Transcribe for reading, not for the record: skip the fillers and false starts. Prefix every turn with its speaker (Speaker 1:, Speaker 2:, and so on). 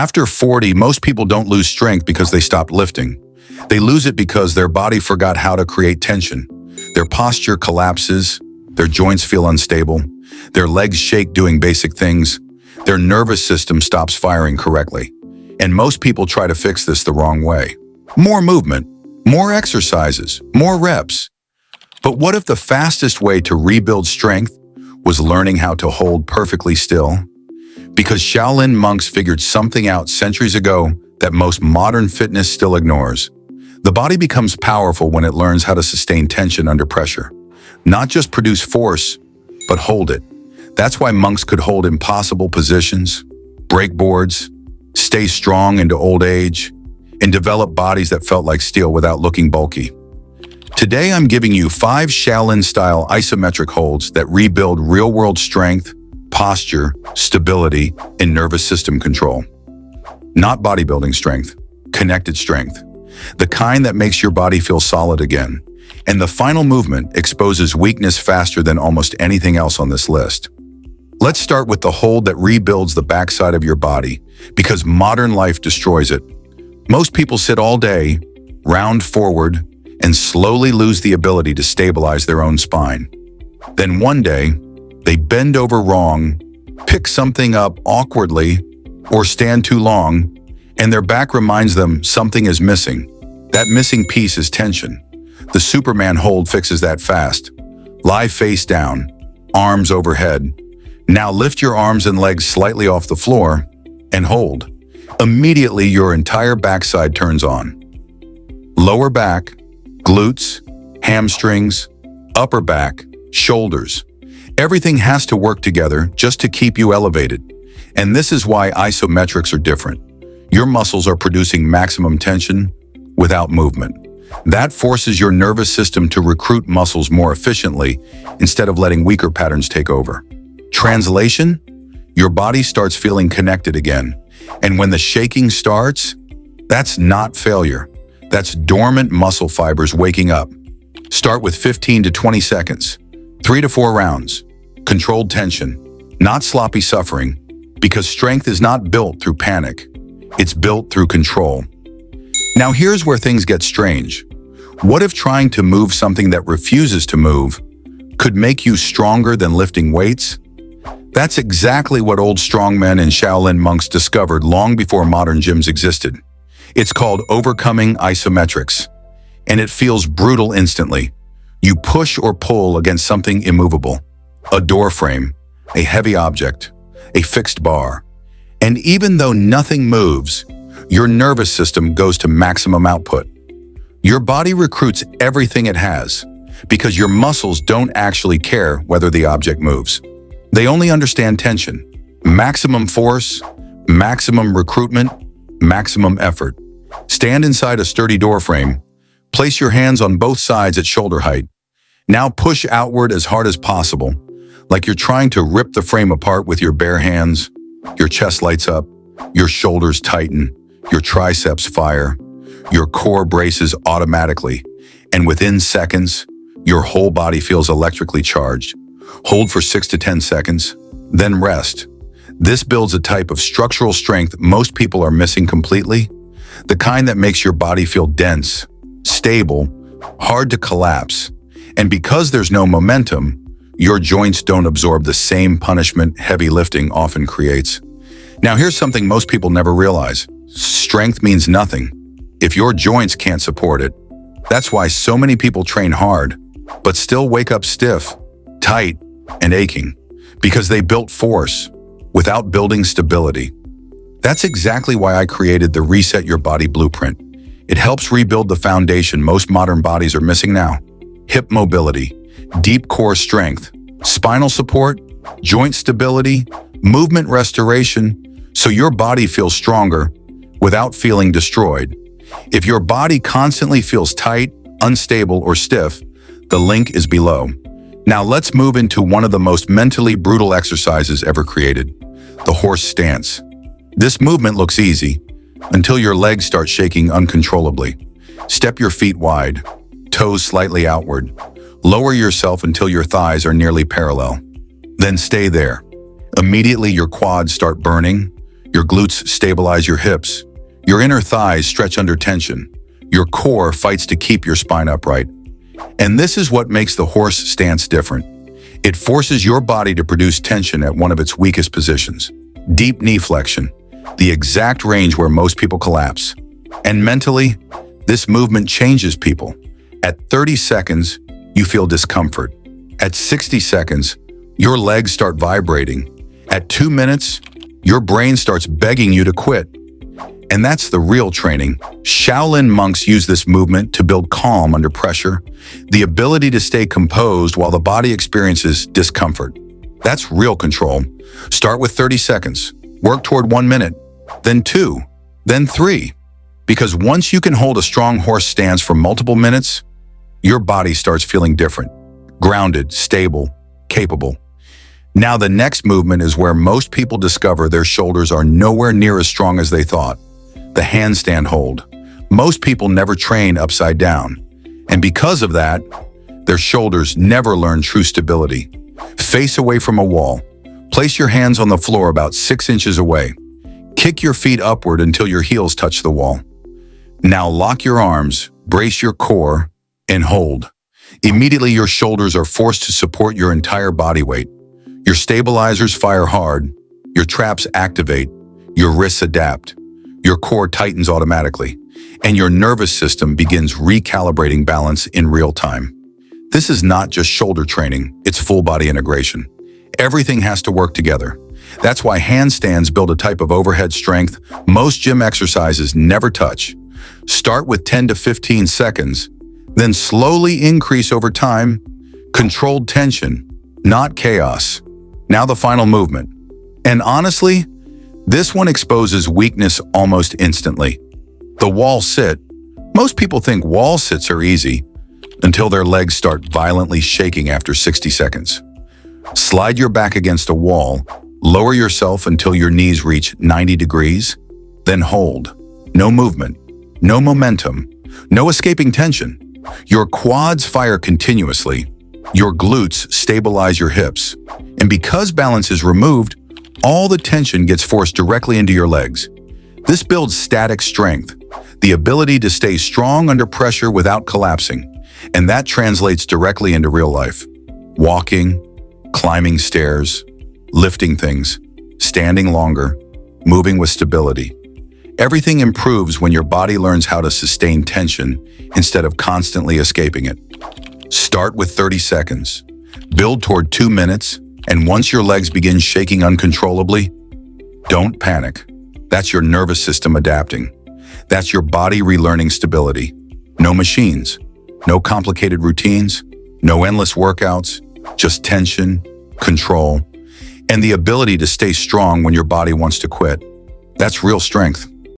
Speaker 1: After 40, most people don't lose strength because they stopped lifting. They lose it because their body forgot how to create tension. Their posture collapses, their joints feel unstable, their legs shake doing basic things, their nervous system stops firing correctly. And most people try to fix this the wrong way. More movement, more exercises, more reps. But what if the fastest way to rebuild strength was learning how to hold perfectly still? Because Shaolin monks figured something out centuries ago that most modern fitness still ignores. The body becomes powerful when it learns how to sustain tension under pressure. Not just produce force, but hold it. That's why monks could hold impossible positions, break boards, stay strong into old age, and develop bodies that felt like steel without looking bulky. Today, I'm giving you 5 Shaolin-style isometric holds that rebuild real-world strength, posture, stability, and nervous system control. Not bodybuilding strength, connected strength. The kind that makes your body feel solid again. And the final movement exposes weakness faster than almost anything else on this list. Let's start with the hold that rebuilds the backside of your body, because modern life destroys it. Most people sit all day, round forward, and slowly lose the ability to stabilize their own spine. Then one day, they bend over wrong, pick something up awkwardly, or stand too long, and their back reminds them something is missing. That missing piece is tension. The Superman hold fixes that fast. Lie face down, arms overhead. Now lift your arms and legs slightly off the floor and hold. Immediately, your entire backside turns on. Lower back, glutes, hamstrings, upper back, shoulders. Everything has to work together just to keep you elevated. And this is why isometrics are different. Your muscles are producing maximum tension without movement. That forces your nervous system to recruit muscles more efficiently instead of letting weaker patterns take over. Translation? Your body starts feeling connected again. And when the shaking starts, that's not failure. That's dormant muscle fibers waking up. Start with 15 to 20 seconds, 3 to 4 rounds. Controlled tension, not sloppy suffering, because strength is not built through panic. It's built through control. Now here's where things get strange. What if trying to move something that refuses to move could make you stronger than lifting weights? That's exactly what old strongmen and Shaolin monks discovered long before modern gyms existed. It's called overcoming isometrics, and it feels brutal instantly. You push or pull against something immovable, a door frame, a heavy object, a fixed bar. And even though nothing moves, your nervous system goes to maximum output. Your body recruits everything it has because your muscles don't actually care whether the object moves. They only understand tension, maximum force, maximum recruitment, maximum effort. Stand inside a sturdy door frame. Place your hands on both sides at shoulder height. Now push outward as hard as possible, like you're trying to rip the frame apart with your bare hands. Your chest lights up, your shoulders tighten, your triceps fire, your core braces automatically, and within seconds, your whole body feels electrically charged. Hold for 6 to 10 seconds, then rest. This builds a type of structural strength most people are missing completely, the kind that makes your body feel dense, stable, hard to collapse. And because there's no momentum, your joints don't absorb the same punishment heavy lifting often creates. Now here's something most people never realize. Strength means nothing if your joints can't support it. That's why so many people train hard, but still wake up stiff, tight, and aching, because they built force without building stability. That's exactly why I created the Reset Your Body Blueprint. It helps rebuild the foundation most modern bodies are missing now. Hip mobility, deep core strength, spinal support, joint stability, movement restoration, so your body feels stronger without feeling destroyed. If your body constantly feels tight, unstable, or stiff, the link is below. Now let's move into one of the most mentally brutal exercises ever created, the horse stance. This movement looks easy until your legs start shaking uncontrollably. Step your feet wide, toes slightly outward. Lower yourself until your thighs are nearly parallel. Then stay there. Immediately your quads start burning, Your glutes stabilize your hips. Your inner thighs stretch under tension. Your core fights to keep your spine upright. And this is what makes the horse stance different. It forces your body to produce tension at one of its weakest positions. Deep knee flexion, the exact range where most people collapse. And mentally, this movement changes people. At 30 seconds, you feel discomfort. At 60 seconds, your legs start vibrating. At 2 minutes, your brain starts begging you to quit. And that's the real training. Shaolin monks use this movement to build calm under pressure, the ability to stay composed while the body experiences discomfort. That's real control. Start with 30 seconds. Work toward 1 minute, then 2, then 3. Because once you can hold a strong horse stance for multiple minutes, your body starts feeling different, grounded, stable, capable. Now the next movement is where most people discover their shoulders are nowhere near as strong as they thought. The handstand hold. Most people never train upside down. And because of that, their shoulders never learn true stability. Face away from a wall. Place your hands on the floor about 6 inches away. Kick your feet upward until your heels touch the wall. Now lock your arms, brace your core, and hold. Immediately your shoulders are forced to support your entire body weight. Your stabilizers fire hard, your traps activate, your wrists adapt, your core tightens automatically, and your nervous system begins recalibrating balance in real time. This is not just shoulder training, it's full body integration. Everything has to work together. That's why handstands build a type of overhead strength most gym exercises never touch. Start with 10 to 15 seconds, then slowly increase over time. Controlled tension, not chaos. Now the final movement. And honestly, this one exposes weakness almost instantly. The wall sit. Most people think wall sits are easy until their legs start violently shaking after 60 seconds. Slide your back against a wall, lower yourself until your knees reach 90 degrees, then hold. No movement, no momentum, no escaping tension. Your quads fire continuously. Your glutes stabilize your hips. And because balance is removed, all the tension gets forced directly into your legs. This builds static strength, the ability to stay strong under pressure without collapsing. And that translates directly into real life. Walking, climbing stairs, lifting things, standing longer, moving with stability. Everything improves when your body learns how to sustain tension instead of constantly escaping it. Start with 30 seconds. Build toward 2 minutes, and once your legs begin shaking uncontrollably, don't panic. That's your nervous system adapting. That's your body relearning stability. No machines, no complicated routines, no endless workouts, just tension, control, and the ability to stay strong when your body wants to quit. That's real strength.